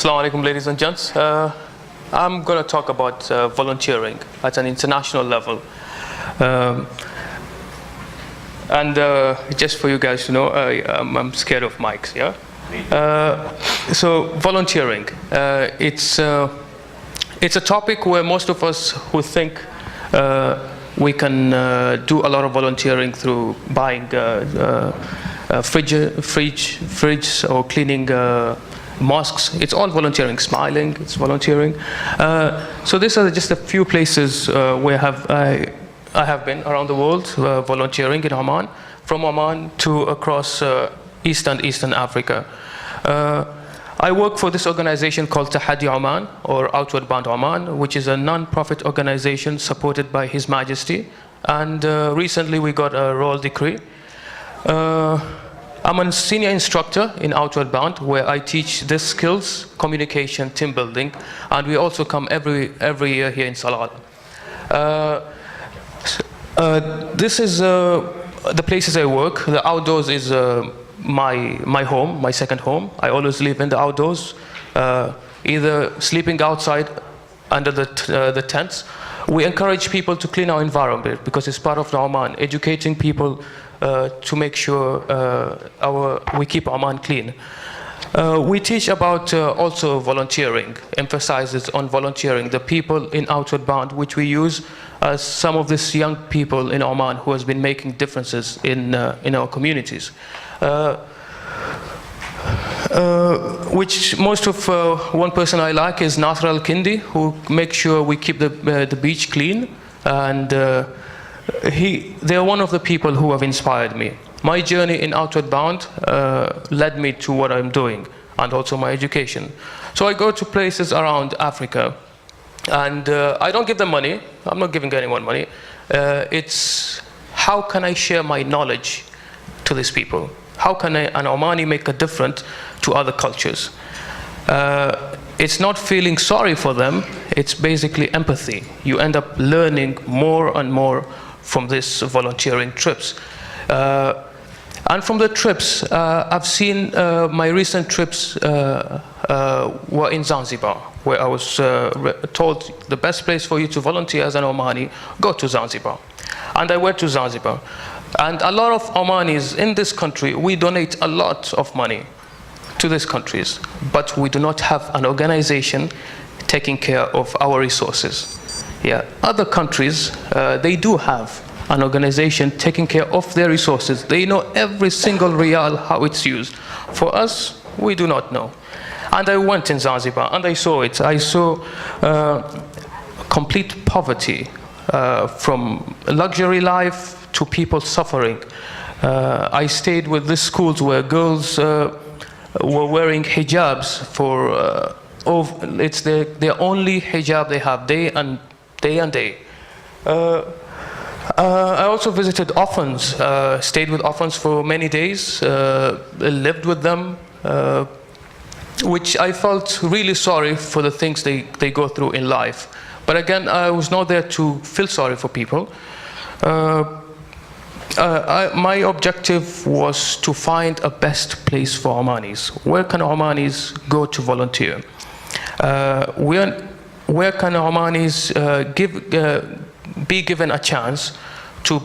Assalamu alaikum, ladies and gents. I'm going to talk about volunteering at an international level. Just for you guys to know, I'm scared of mics, yeah? So volunteering, it's a topic where most of us who think we can do a lot of volunteering through buying fridges or cleaning mosques. It's all volunteering. Smiling, it's volunteering. So these are just a few places where I have been around the world volunteering in Oman, from Oman to across East and Eastern Africa. I work for this organization called Tahaddi Oman, or Outward Bound Oman, which is a non-profit organization supported by His Majesty. And recently we got a royal decree. I'm a senior instructor in Outward Bound, where I teach these skills, communication, team building, and we also come every year here in Salal. This is the places I work. The outdoors is my home, my second home. I always live in the outdoors, either sleeping outside under the tents. We encourage people to clean our environment because it's part of the Oman, educating people to make sure we keep Oman clean. We teach about also volunteering, emphasizes on volunteering, the people in Outward Bound, which we use as some of these young people in Oman who has been making differences in our communities. Which most of one person I like is Nasr al-Kindi, who makes sure we keep the beach clean, and they are one of the people who have inspired me. My journey in Outward Bound led me to what I'm doing, and also my education. So I go to places around Africa, and I don't give them money. I'm not giving anyone money. It's how can I share my knowledge to these people? How can an Omani make a difference to other cultures? It's not feeling sorry for them, it's basically empathy. You end up learning more and more from these volunteering trips. And from the trips, I've seen my recent trips were in Zanzibar, where I was told the best place for you to volunteer as an Omani, go to Zanzibar. And I went to Zanzibar. And a lot of Omanis in this country, we donate a lot of money to these countries, but we do not have an organization taking care of our resources. Yeah, other countries, they do have an organization taking care of their resources. They know every single rial, how it's used. For us, we do not know. And I went in Zanzibar and I saw it. I saw complete poverty, from luxury life to people suffering. I stayed with these schools where girls were wearing hijabs for, it's their only hijab they have, day and day. I also visited orphans, stayed with orphans for many days, lived with them, which I felt really sorry for the things they go through in life. But again, I was not there to feel sorry for people. My objective was to find a best place for Omanis. Where can Omanis go to volunteer? Where can Omanis be given a chance to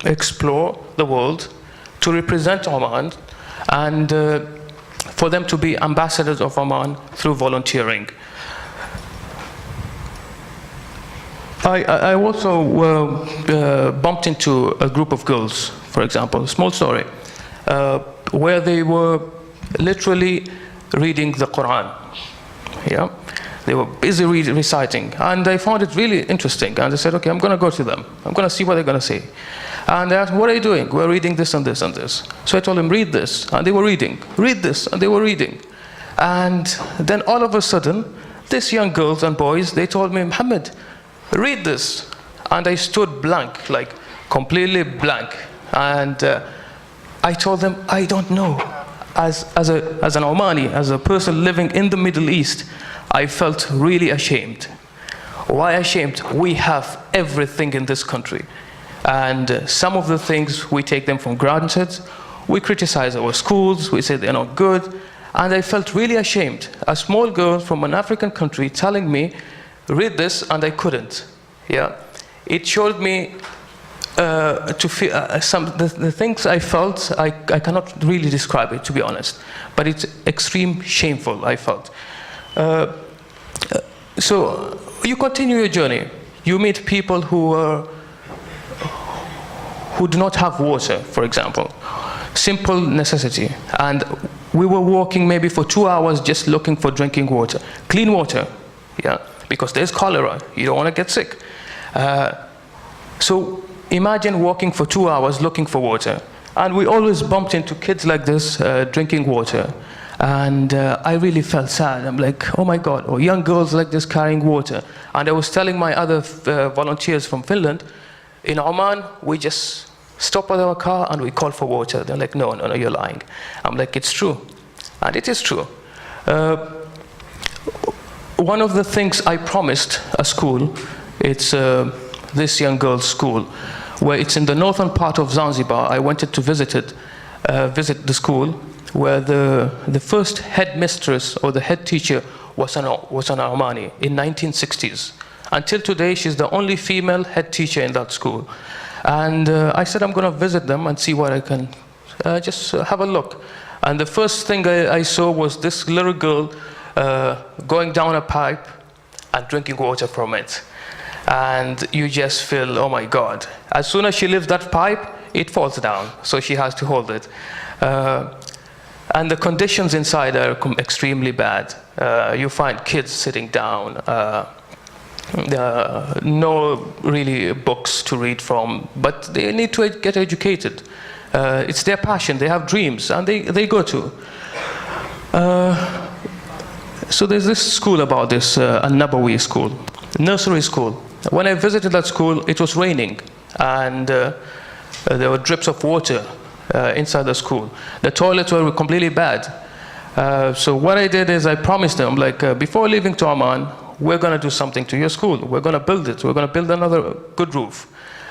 explore the world, to represent Oman, and for them to be ambassadors of Oman through volunteering. I also bumped into a group of girls, for example, a small story, where they were literally reading the Quran. Yeah? They were busy reciting, and I found it really interesting. And I said, okay, I'm going to go to them. I'm going to see what they're going to say. And they asked, what are you doing? We're reading this and this and this. So I told them, read this, and they were reading. Read this, and they were reading. And then all of a sudden, these young girls and boys, they told me, Muhammad, read this. And I stood blank, like completely blank. And I told them, I don't know. As an Omani, as a person living in the Middle East, I felt really ashamed. Why ashamed? We have everything in this country. And some of the things, we take them for granted. We criticize our schools, we say they're not good. And I felt really ashamed. A small girl from an African country telling me, read this, and I couldn't. Yeah, it showed me to feel the things I felt. I cannot really describe it, to be honest, but it's extreme shameful. I felt. So you continue your journey. You meet people who do not have water, for example, simple necessity, and we were walking maybe for 2 hours just looking for drinking water, clean water, yeah, because there's cholera. You don't want to get sick. So imagine walking for 2 hours looking for water, and we always bumped into kids like this drinking water. And I really felt sad. I'm like, oh my God, or young girls like this carrying water. And I was telling my other volunteers from Finland, in Oman, we just stop at our car and we call for water. They're like, no, you're lying. I'm like, it's true. And it is true. One of the things I promised a school, it's this young girl's school, where it's in the northern part of Zanzibar. I wanted to visit the school, where the first headmistress or the head teacher was an Omani in 1960s. Until today, she's the only female head teacher in that school. And I said, I'm going to visit them and see what I can, just have a look. And the first thing I saw was this little girl going down a pipe and drinking water from it. And you just feel, oh my God. As soon as she lifts that pipe, it falls down. So she has to hold it. And the conditions inside are extremely bad. You find kids sitting down, no really books to read from, but they need to get educated. It's their passion, they have dreams, and they go to. So there's this school about this, a Nabawi school, nursery school. When I visited that school, it was raining, and there were drips of water inside the school. The toilets were completely bad. So what I did is I promised them, like, before leaving to Oman, we're going to do something to your school. We're going to build it. We're going to build another good roof.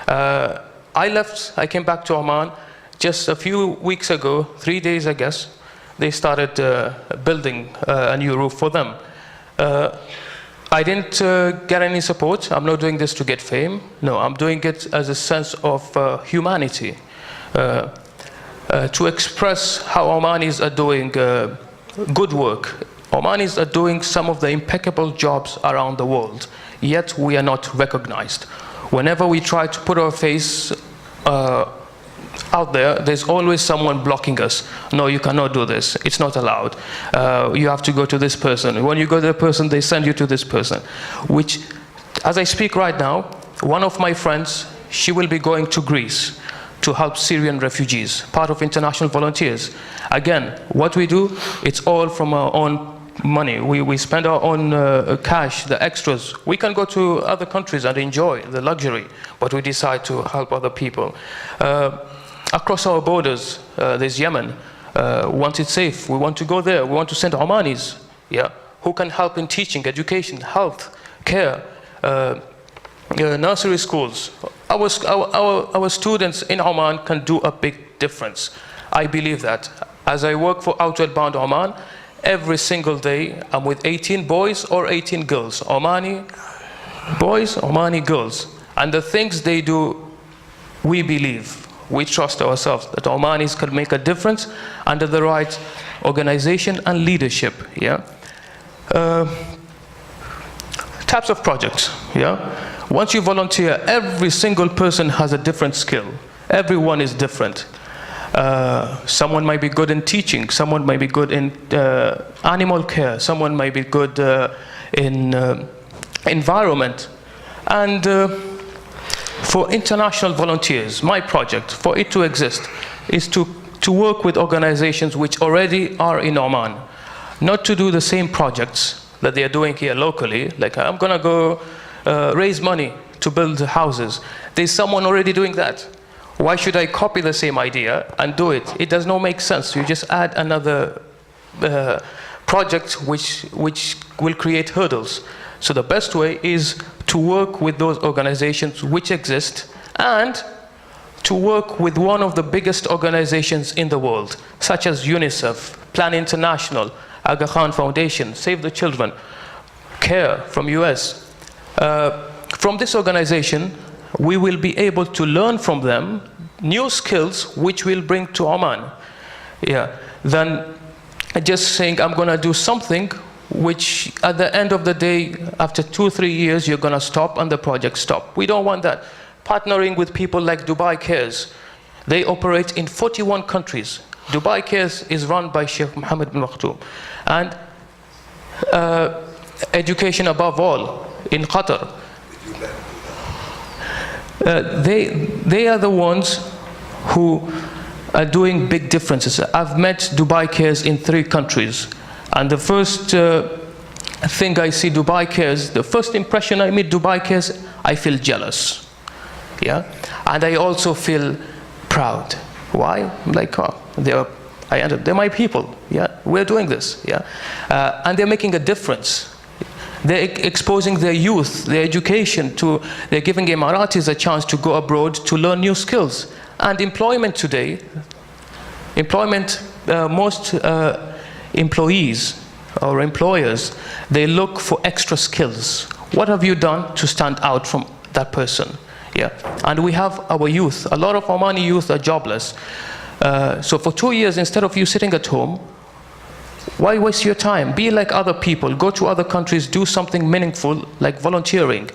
I left. I came back to Oman just a few weeks ago, 3 days, I guess. They started building a new roof for them. I didn't get any support. I'm not doing this to get fame. No, I'm doing it as a sense of humanity. To express how Omanis are doing good work. Omanis are doing some of the impeccable jobs around the world, yet we are not recognized. Whenever we try to put our face out there, there's always someone blocking us. No, you cannot do this. It's not allowed. You have to go to this person. When you go to the person, they send you to this person. Which, as I speak right now, one of my friends, she will be going to Greece to help Syrian refugees, part of international volunteers. Again, what we do, it's all from our own money. We spend our own cash, the extras. We can go to other countries and enjoy the luxury, but we decide to help other people. Across our borders, there's Yemen. Once it's safe, we want to go there. We want to send Omanis, yeah, who can help in teaching, education, health, care, nursery schools. Our students in Oman can do a big difference. I believe that. As I work for Outward Bound Oman, every single day I'm with 18 boys or 18 girls. Omani boys, Omani girls. And the things they do, we believe, we trust ourselves that Omanis can make a difference under the right organization and leadership. Yeah. Types of projects. Yeah. Once you volunteer, every single person has a different skill. Everyone is different. Someone might be good in teaching, someone might be good in animal care, someone might be good in environment. And for international volunteers, my project, for it to exist, is to work with organizations which already are in Oman. Not to do the same projects that they are doing here locally, like I'm gonna go raise money to build houses. There's someone already doing that. Why should I copy the same idea and do it? It does not make sense. You just add another project which will create hurdles. So the best way is to work with those organizations which exist and to work with one of the biggest organizations in the world, such as UNICEF, Plan International, Aga Khan Foundation, Save the Children, CARE from US. From this organization, we will be able to learn from them new skills which we'll bring to Oman. Than just saying, I'm going to do something which at the end of the day, after 2-3 years, you're going to stop and the project stop. We don't want that. Partnering with people like Dubai Cares. They operate in 41 countries. Dubai Cares is run by Sheikh محمد bin Maktoum. And education above all in Qatar. They are the ones who are doing big differences. I've met Dubai Cares in 3 countries. And the first thing I see Dubai Cares, the first impression I meet Dubai Cares, I feel jealous. And I also feel proud. Why? I'm like, oh, they're my people. We're doing this. And they're making a difference. They're exposing their youth, their education to, they're giving Emiratis a chance to go abroad to learn new skills. And employment today, most employees or employers, they look for extra skills. What have you done to stand out from that person? And we have our youth. A lot of Omani youth are jobless. So for 2 years, instead of you sitting at home, why waste your time? Be like other people. Go to other countries, do something meaningful, like volunteering.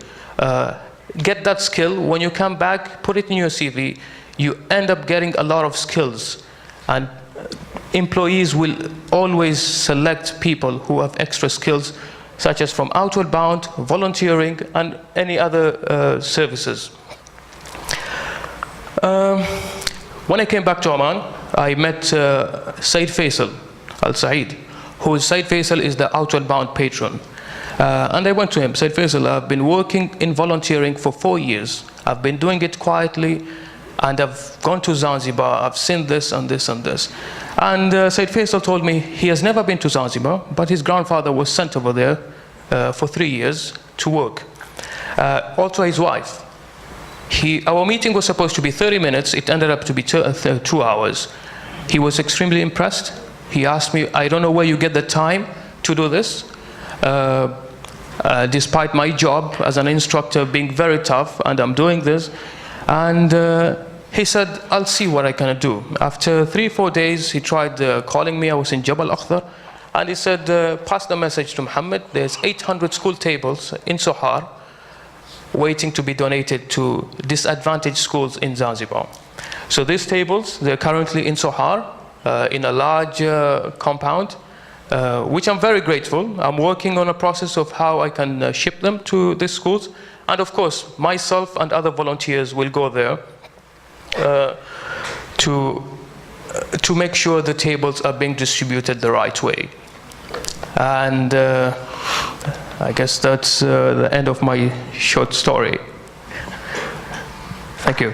Get that skill. When you come back, put it in your CV. You end up getting a lot of skills. And employees will always select people who have extra skills, such as from outward bound, volunteering, and any other services. When I came back to Oman, I met Said Faisal Al-Said, who Said Faisal is the outward bound patron. And I went to him, Said Faisal, I've been working in volunteering for 4 years. I've been doing it quietly, and I've gone to Zanzibar, I've seen this and this and this. And Said Faisal told me he has never been to Zanzibar, but his grandfather was sent over there for 3 years to work. Also his wife. Our meeting was supposed to be 30 minutes, it ended up to be 2 hours. He was extremely impressed. He asked me, I don't know where you get the time to do this, despite my job as an instructor being very tough, and I'm doing this. And he said, I'll see what I can do. After 3-4 days, he tried calling me. I was in Jabal Akhdar. And he said, pass the message to Muhammad. There's 800 school tables in Sohar waiting to be donated to disadvantaged schools in Zanzibar. So these tables, they're currently in Sohar, in a large compound, which I'm very grateful. I'm working on a process of how I can ship them to these schools. And of course, myself and other volunteers will go there to make sure the tables are being distributed the right way. And I guess that's the end of my short story. Thank you.